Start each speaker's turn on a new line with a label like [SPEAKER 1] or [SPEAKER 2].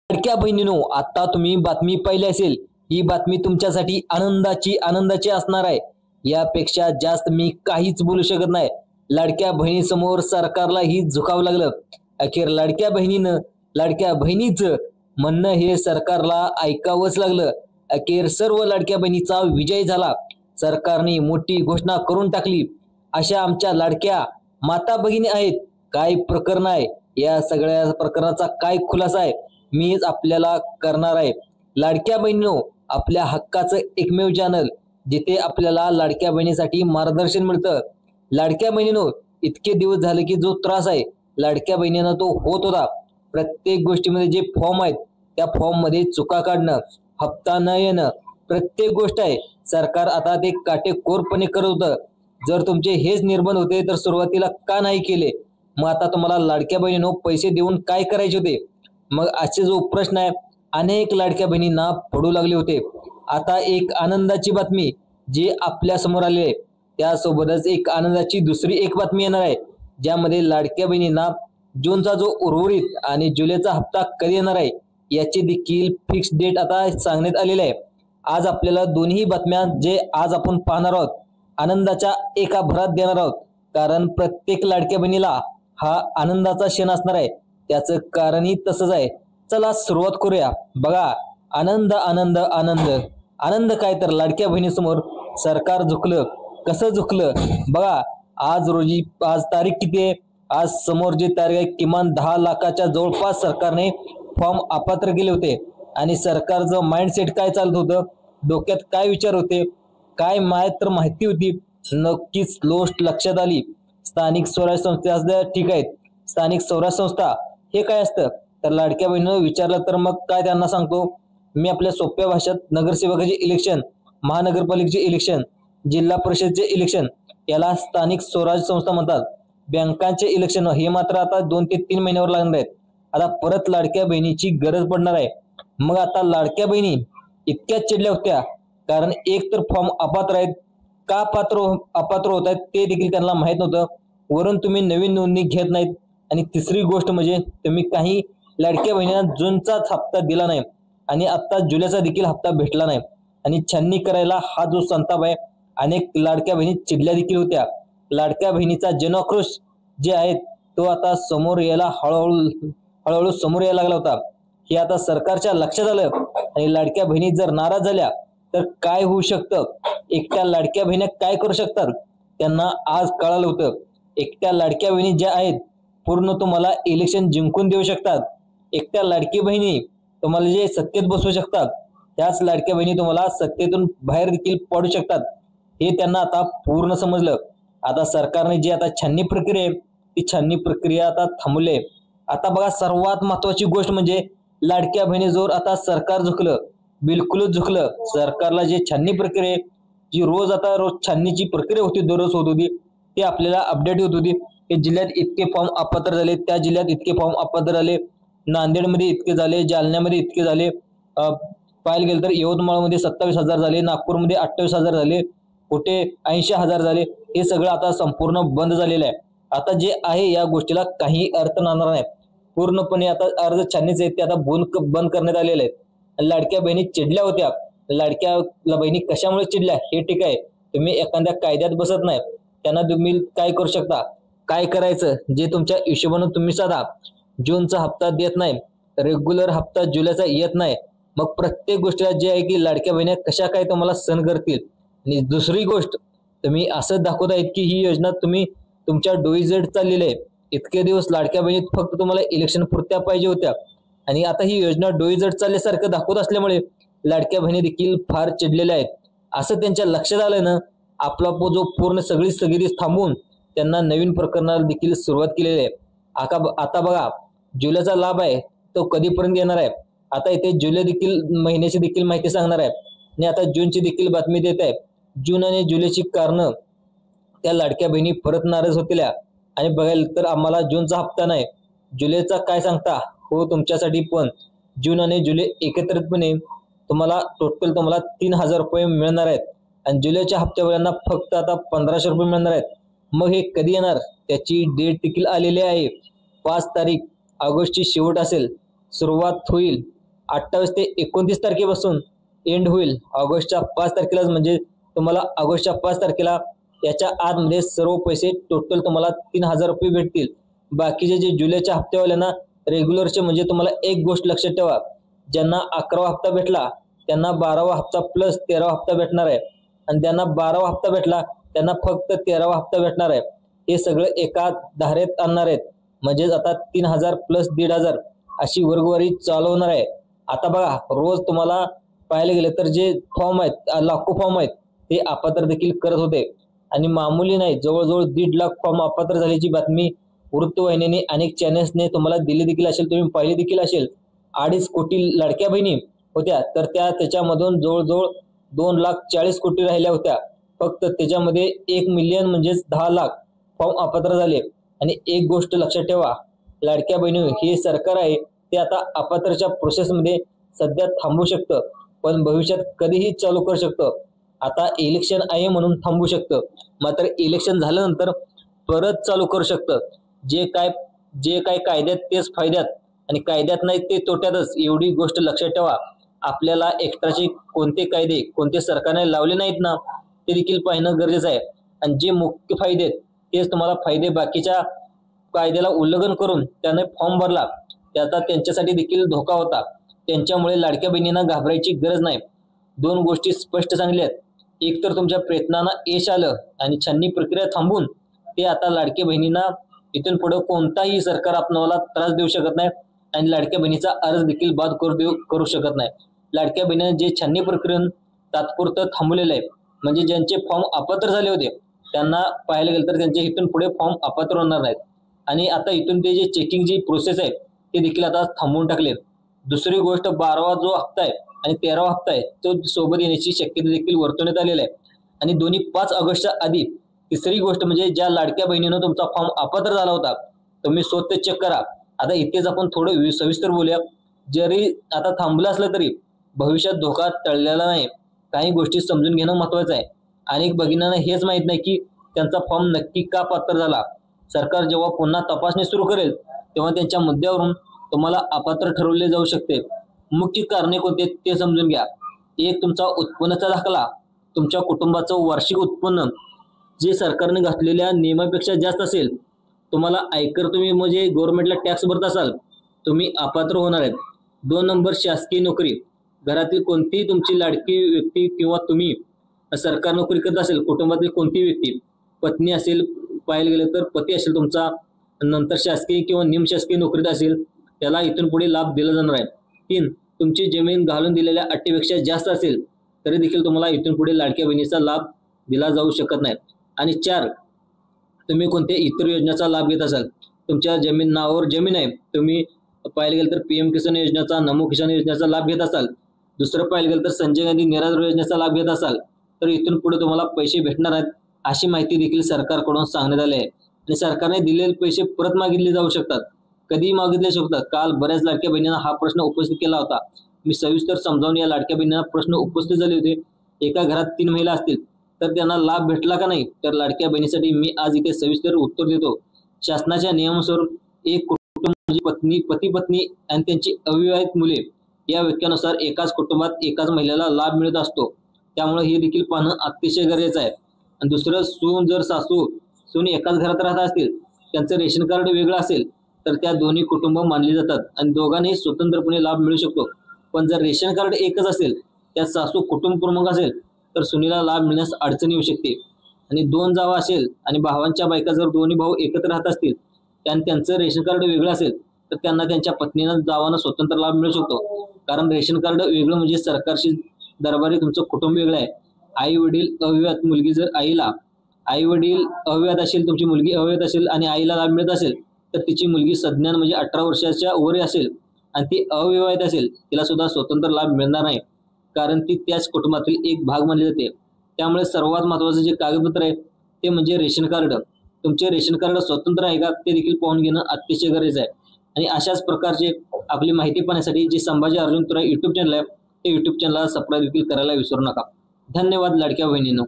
[SPEAKER 1] लाडक्या बहिणीनो, आता तुम्ही बातमी पाहिली असेल। ही बातमी तुमच्यासाठी आनंदाची असणार आहे। यापेक्षा जास्त मी काहीच बोलू शकत नाही। लाडक्या बहिणीसमोर सरकारला ही झुकावं लागलं। अखेर लाडक्या बहिणीचं म्हणणं हे सरकारला ऐकावंच लागलं। अखेर सर्व लाडक्या बहिणीचा विजय झाला। सरकारने मोठी घोषणा करून टाकली। अशा आमच्या लाडक्या माता भगिनी आहेत। काय प्रकरण आहे, या सगळ्या प्रकरणाचा काय खुलासा आहे, मीच आपल्याला करणार आहे। लाडक्या बहिणींनो, आपल्या हक्काचं एकमेव चॅनल जिथे आपल्याला लाडक्या बहिणीसाठी मार्गदर्शन मिळतं। लाडक्या बहिणींनो, इतके दिवस झाले की जो त्रास आहे लाडक्या बहिणींना तो होत होता। प्रत्येक गोष्टीमध्ये जे फॉर्म आहेत त्या फॉर्म मध्ये चुका काढणं, हप्ता न येणं, प्रत्येक गोष्ट आहे सरकार आता ते काटेकोरपणे करत होतं। जर तुमचे हेच निर्बंध होते तर सुरुवातीला का नाही केले? मग आता तुम्हाला लाडक्या बहिणींनो पैसे देऊन काय करायचे होते? मग असे जो प्रश्न आहे अनेक लाडक्या बहिणींना पडू लागले होते। आता एक आनंदाची बातमी जी आपल्या समोर आली आहे, त्यासोबतच एक आनंदाची दुसरी एक बातमी येणार आहे, ज्यामध्ये लाडक्या बहिणींना जूनचा जो उर्वरित आणि जुलैचा हप्ता कधी येणार आहे याची देखील फिक्स डेट आता सांगण्यात आलेली आहे। आज आपल्याला दोन्ही बातम्या जे आज आपण पाहणार आहोत आनंदाच्या एका भरात देणार आहोत, कारण प्रत्येक लाडक्या बहिणीला हा आनंदाचा क्षण असणार आहे। त्याचं कारणही तसंच आहे। चला सुरुवात करूया। बघा, आनंद आनंद आनंद आनंद काय तर लाडक्या बहिणीसमोर सरकार झुकलं। कसं झुकलं बघा, आज तारीख किती आहे? आज समोर जी तारीख आहे, किमान 10 लाखाच्या जवळपास सरकारने फॉर्म अपात्र केले होते। आणि सरकारचं माइंडसेट काय चालत होतं, डोक्यात काय विचार होते, काय तर माहिती होती, नक्कीच गोष्ट लक्षात आली। स्थानिक स्वराज्य संस्था ठीक आहेत, स्थानिक स्वराज्य संस्था हे काय असतं तर लाडक्या बहिणीनं विचारलं तर मग काय त्यांना सांगतो मी आपल्या सोप्या भाषेत, नगरसेवकाचे इलेक्शन, महानगरपालिकेचे इलेक्शन, जिल्हा परिषदचे इलेक्शन याला स्थानिक स्वराज्य संस्था म्हणतात। बँकांचे इलेक्शन हे मात्र आता 2 ते 3 महिन्यावर लागणार आहेत। आता परत लाडक्या बहिणीची गरज पडणार आहे। मग आता लाडक्या बहिणी इतक्या चिडल्या होत्या कारण एक तर फॉर्म अपात्र आहेत, का अपात्र होत आहेत ते देखील त्यांना माहित नव्हतं। वरून तुम्ही नवीन नोंदणी घेत नाहीत आणि तिसरी गोष्ट म्हणजे तुम्ही काही लाडक्या बहिणींना जूनचाच हप्ता दिला नाही आणि आता जुलैचा देखील हप्ता भेटला नाही आणि छाननी करायला हा जो संताप आहे, अनेक लाडक्या बहिणी चिडल्या देखील होत्या। लाडक्या बहिणीचा जनाक्रोश जे आहे तो आता समोर यायला हळूहळू समोर यायला लागला होता। हे आता सरकारच्या लक्षात आलं आणि लाडक्या बहिणी जर नाराज झाल्या तर काय होऊ शकतं, एकट्या लाडक्या बहिणी काय करू शकतात त्यांना आज कळालं होतं। एकट्या लाडक्या बहिणी ज्या आहेत पूर्ण तुम्हाला इलेक्शन जिंकून देऊ शकतात। एकट्या लाडकी बहिणी तुम्हाला जे सत्तेत बसवू शकतात, त्याच लाडक्या बहिणी तुम्हाला सत्तेतून बाहेर देखील पाडू शकतात। हे त्यांना आता पूर्ण समजलं। आता सरकारने जी आता छाननी प्रक्रिया आहे ती छाननी प्रक्रिया आता थांबवली आहे। आता बघा, सर्वात महत्वाची गोष्ट म्हणजे लाडक्या बहिणीजवळ आता सरकार झुकलं, बिलकुलच झुकलं। सरकारला जे छाननी प्रक्रिया आहे, जी रोज छाननीची प्रक्रिया होती, दररोज होत होती, ते आपल्याला अपडेट होत होती। हे जिल्ह्यात इतके फॉर्म अपात्र झाले, त्या जिल्ह्यात इतके फॉर्म अपात्र झाले, नांदेडमध्ये इतके झाले, जालन्यामध्ये इतके झाले, पाहायला गेलं तर यवतमाळमध्ये 27,000 झाले, नागपूरमध्ये 28,000 झाले, कुठे 80,000 झाले। हे सगळं आता संपूर्ण बंद झालेलं आहे। आता जे आहे या गोष्टीला काही अर्थ राहणार नाही। पूर्णपणे आता अर्ज छाननीचे आहेत ते आता बंद करण्यात आलेले आहेत। लाडक्या बहिणी चिडल्या होत्या। लाडक्या बहिणी कशामुळे चिडल्या हे ठीक आहे, तुम्ही एखाद्या कायद्यात बसत नाही, त्यांना तुम्ही काय करू शकता, काय करायचं जे तुमच्या हिशोबाने तुम्ही साधा। जूनचा हप्ता देत नाही, रेग्युलर हप्ता जुलैचा येत नाही, मग प्रत्येक गोष्टीला जे आहे की लाडक्या बहिणी कशा काय तुम्हाला सहन करतील। आणि दुसरी गोष्ट, तुम्ही असं दाखवत आहेत की ही योजना तुम्ही तुमच्या डोईजड चाललेली आहे। इतके दिवस लाडक्या बहिणी फक्त तुम्हाला इलेक्शन पुरत्या पाहिजे होत्या आणि आता ही योजना डोईजड चालल्यासारखं दाखवत असल्यामुळे लाडक्या बहिणी देखील फार चिडलेल्या आहेत। असं त्यांच्या लक्षात आलं ना, आपला जो पूर्ण सगळी स्थगिती थांबवून त्यांना नवीन प्रकरणाला देखील सुरुवात केलेली आहे। आता बघा, जुलैचा लाभ आहे तो कधीपर्यंत येणार आहे। आता इथे जुलै देखील महिन्याची देखील माहिती सांगणार आहे आणि आता जूनची देखील बातमी देत आहे। जून आणि जुलैची कारणं त्या लाडक्या बहिणी परत नाराज होतील आणि बघायला तर आम्हाला जूनचा हप्ता नाही, जुलैचा काय सांगता हो तुमच्यासाठी पण जून आणि जुलै एकत्रितपणे तुम्हाला टोटल 3,000 रुपये मिळणार आहेत आणि जुलैच्या हप्त्यावरना फक्त आता 1,500 रुपये मिळणार आहेत। मग हे कधी येणार त्याची डेट देखील आलेली आहे। 5 तारीख ऑगस्टची शेवट असेल, सुरुवात होईल 28 ते 29 तारखेपासून एंड होईल ऑगस्टच्या 5 तारखेला, म्हणजे तुम्हाला ऑगस्टच्या 5 तारखेला याच्या आतमध्ये सर्व पैसे टोटल तुम्हाला 3,000 रुपये भेटतील. बाकीचे जे जुलैच्या हप्त्यावाल्यांना रेग्युलरचे, म्हणजे तुम्हाला एक गोष्ट लक्षात ठेवा, ज्यांना 11वा हप्ता भेटला त्यांना 12वा हप्ता प्लस 13वा हप्ता भेटणार आहे, आणि ज्यांना 12वा हप्ता भेटला त्यांना फक्त 13वा हप्ता भेटणार आहे. हे सगळं एका धारेत आणणार आहेत, म्हणजेच आता 3,000 प्लस 1,500 अशी वर्गवारी चालू होणार आहे. आता बघा, रोज तुम्हाला पाहायला गेलं तर जे फॉर्म आहेत, लाखो फॉर्म आहेत, ते अपात्र देखील करत होते, आणि मामूली नाही, जवळजवळ 1.5 लाख फॉर्म अपात्र झाल्याची बातमी वृत्तवाहिनीने अनेक चॅनल्सने तुम्हाला दिली देखील असेल, तुम्ही पाहिली देखील असेल. 2.5 कोटी लाडक्या बहिणी होत्या, तर त्याच्यामधून जवळजवळ 2,40,00,000 राहिल्या होत्या. फक्त त्याच्यामध्ये 1 मिलियन म्हणजेच 10 लाख फॉर्म अपात्र झाले. आणि एक गोष्ट लक्षात ठेवा, लाडक्या बहिणी हे सरकार आहे ते आता अपात्रच्या प्रोसेसमध्ये सध्या थांबवू शकतं, पण भविष्यात कधीही चालू करू शकतं. आता इलेक्शन आहे म्हणून थांबवू शकतं, मात्र इलेक्शन झाल्यानंतर परत चालू करू शकतं. जे काय कायद्यात तेच फायद्यात, आणि कायद्यात नाही ते तोट्यातच, एवढी गोष्ट लक्षात ठेवा. आपल्याला एक्स्ट्राचे कोणते कायदे कोणते सरकारने लावले नाहीत ना, ते देखील पाहणं गरजेचं आहे. आणि जे मुख्य फायदे आहेत तेच तुम्हाला फायदे, बाकीच्या कायद्याला उल्लंघन करून त्याने फॉर्म भरला त्याचा त्यांच्यासाठी देखील धोका होता. त्यांच्यामुळे लाडक्या बहिणींना घाबरायची गरज नाही. 2 गोष्टी स्पष्ट सांगल्या आहेत. एक तर तुमच्या प्रयत्नांना यश आलं आणि छाननी प्रक्रिया थांबून ते आता लाडक्या बहिणींना इथून पुढे कोणताही सरकार आपणाला त्रास देऊ शकत नाही, आणि लाडक्या बहिणीचा अर्ज देखील बाद करू शकत नाही. लाडक्या बहिणीने जे छाननी प्रकरण तात्पुरतं थांबवलेलं आहे, म्हणजे ज्यांचे फॉर्म अपात्र झाले होते त्यांना पाहायला गेलं तर त्यांचे इथून पुढे फॉर्म अपात्र होणार नाहीत. आणि आता इथून ते जे चेकिंगची प्रोसेस आहे ते देखील आता थांबवून टाकले. दुसरी गोष्ट, 12वा जो हप्ता आहे आणि 13वा हप्ता आहे तो सोबत येण्याची शक्यता देखील वर्तवण्यात आलेली आहे. आणि दोन्ही 5 ऑगस्टच्या आधी. तिसरी गोष्ट म्हणजे ज्या लाडक्या बहिणीनं तुमचा फॉर्म अपात्र झाला होता, तुम्ही स्वतः चेक करा. आता इथेच आपण थोडं सविस्तर बोलूया. जरी आता थांबलं असलं तरी भविष्यात धोका टळलेला नाही. काही गोष्टी समजून घेणं महत्वाचं आहे. अनेक भगिनींना हेच माहीत नाही की त्यांचा फॉर्म नक्की का पात्र झाला. सरकार जेव्हा पुन्हा तपासणी सुरू करेल तेव्हा त्यांच्या मुद्द्यावरून तुम्हाला अपात्र ठरवले जाऊ शकते. मुख्य कारणे कोणते ते समजून घ्या. एक, तुमचा उत्पन्नाचा दाखला, तुमच्या कुटुंबाचं वार्षिक उत्पन्न जे सरकारने घातलेल्या नियमापेक्षा जास्त असेल, तुम्हाला आयकर, तुम्ही म्हणजे गव्हर्नमेंटला टॅक्स भरत असाल, तुम्ही अपात्र होणार आहेत. 2 नंबर, शासकीय नोकरी, घरातील कोणतीही तुमची लाडकी व्यक्ती किंवा तुम्ही सरकार नोकरी करत असेल, कुटुंबातील कोणतीही व्यक्ती, पत्नी असेल, पाहायला गेलं तर पती असेल तुमचा, नंतर शासकीय किंवा निमशासकीय नोकरीत असेल, त्याला इथून पुढे लाभ दिला जाणार आहे. 3, तुमची जमीन घालून दिलेल्या अटीपेक्षा जास्त असेल तरी देखील तुम्हाला इथून पुढे लाडक्या बहिणीचा लाभ दिला जाऊ शकत नाही. आणि 4, तुम्ही कोणत्या इतर योजनेचा लाभ घेत असाल, तुमच्या नावावर जमीन आहे, तुम्ही पाहायला गेलं तर PM किसान योजनेचा, नमो किसान योजनेचा लाभ घेत असाल, दुसरं पाहायला गेलं तर संजय गांधी निराधार योजनेचा लाभ घेत असाल, तर इथून पुढे तुम्हाला पैसे भेटणार आहेत अशी माहिती देखील सरकारकडून सांगण्यात आली आहे. आणि सरकारने दिलेले पैसे परत मागितले जाऊ शकतात, कधीही मागितले शकतात. काल बऱ्याच लाडक्या बहिणींना हा प्रश्न उपस्थित केला होता. मी सविस्तर समजावून या लाडक्या बहिणींना प्रश्न उपस्थित झाले होते. एका घरात 3 महिला असतील तर त्यांना लाभ भेटला का नाही, तर लाडक्या बहिणीसाठी मी आज इथे सविस्तर उत्तर देतो. शासनाच्या नियमानुसार एक कुटुंब म्हणजे पती पत्नी आणि त्यांची अविवाहित मुले या व्याख्यानुसार एकाच कुटुंबात एकाच महिलेला लाभ मिळत असतो. त्यामुळे हे देखील पाहणं अतिशय गरजेचं आहे. आणि दुसरं, जर सून एकाच घरात राहत असतील, त्यांचं रेशन कार्ड वेगळं असेल तर त्या दोन्ही कुटुंब मानली जातात आणि दोघांनाही स्वतंत्रपणे लाभ मिळू शकतो. पण जर रेशन कार्ड एकच असेल, त्यात सासू कुटुंब प्रमुख असेल, तर सुनीला लाभ मिळण्यास अडचण येऊ शकते. आणि 2 जावा असेल आणि भावांच्या बायका जर दोन्ही भाऊ एकत्र राहत असतील आणि त्यांचं रेशन कार्ड वेगळं असेल, तर त्यांना त्यांच्या पत्नीनं जावांना स्वतंत्र लाभ मिळू शकतो. कारण रेशन कार्ड वेगळं म्हणजे सरकारशी दरबारी तुमचं कुटुंब वेगळं आहे. आई वडील अविवाहित, मुलगी जर आई वडील अविवाहित असेल, तुमची मुलगी अविवाहित असेल आणि आईला लाभ मिळत असेल, तर तिची मुलगी सज्ञान म्हणजे 18 वर्षाच्या वर असेल आणि ती अविवाहित असेल, तिला सुद्धा स्वतंत्र लाभ मिळणार नाही, कारण ती त्याच कुटुंबातील एक भाग मानली जाते. त्यामुळे सर्वात महत्त्वाचं जे कागदपत्र आहे ते म्हणजे रेशन कार्ड. तुमचे रेशन कार्ड स्वतंत्र आहे का ते देखील पाहून घेणं अतिशय गरजेचं आहे. आणि अशाच प्रकारचे आपली माहिती पाहण्यासाठी जे संभाजी अर्जुन तुरा यूट्यूब चॅनल आहे, ते यूट्यूब चॅनलला सबस्क्राईब देखील करायला विसरू नका. धन्यवाद लाडक्या बहिणींनो.